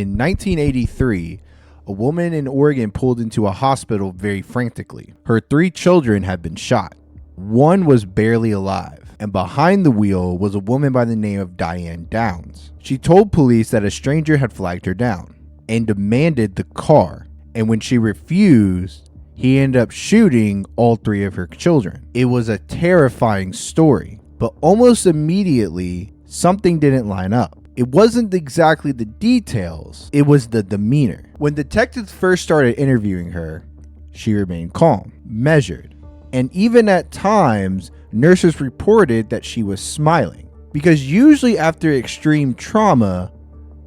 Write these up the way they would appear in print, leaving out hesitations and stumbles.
In 1983, a woman in Oregon pulled into a hospital very frantically. Her 3 children had been shot. One was barely alive, and behind the wheel was a woman by the name of Diane Downs. She told police that a stranger had flagged her down and demanded the car, and when she refused, he ended up shooting all 3 of her children. It was a terrifying story, but almost immediately, something didn't line up. It wasn't exactly the details, it was the demeanor. When detectives first started interviewing her, she remained calm, measured, and even at times, nurses reported that she was smiling. Because usually after extreme trauma,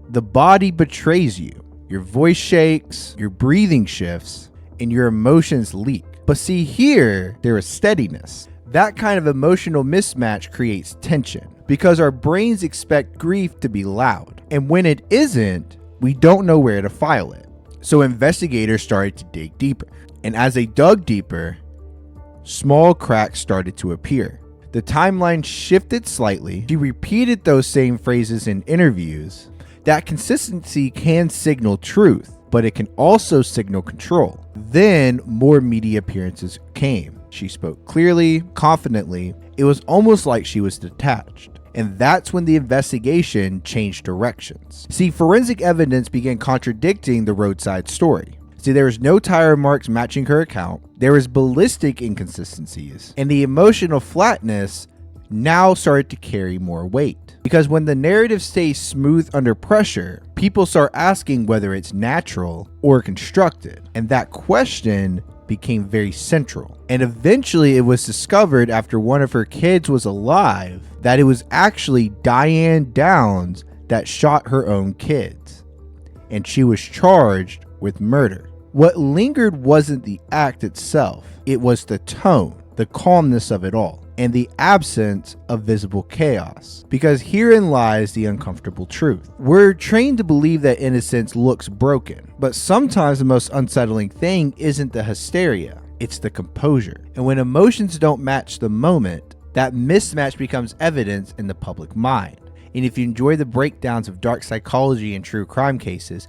the body betrays you. Your voice shakes, your breathing shifts, and your emotions leak. But see here, there is steadiness. That kind of emotional mismatch creates tension because our brains expect grief to be loud. And when it isn't, we don't know where to file it. So investigators started to dig deeper. And as they dug deeper, small cracks started to appear. The timeline shifted slightly. She repeated those same phrases in interviews. That consistency can signal truth, but it can also signal control. Then more media appearances came. She spoke clearly, confidently. It was almost like she was detached. And that's when the investigation changed directions. See, forensic evidence began contradicting the roadside story. See, there was no tire marks matching her account. There was ballistic inconsistencies. And the emotional flatness now started to carry more weight. Because when the narrative stays smooth under pressure, people start asking whether it's natural or constructed. And that question became very central. And eventually it was discovered after one of her kids was alive that it was actually Diane Downs that shot her own kids. And she was charged with murder. What lingered wasn't the act itself, it was the tone, the calmness of it all, and the absence of visible chaos. Because herein lies the uncomfortable truth. We're trained to believe that innocence looks broken, but sometimes the most unsettling thing isn't the hysteria, it's the composure. And when emotions don't match the moment, that mismatch becomes evidence in the public mind. And if you enjoy the breakdowns of dark psychology and true crime cases,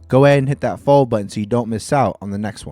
go ahead and hit that follow button so you don't miss out on the next one.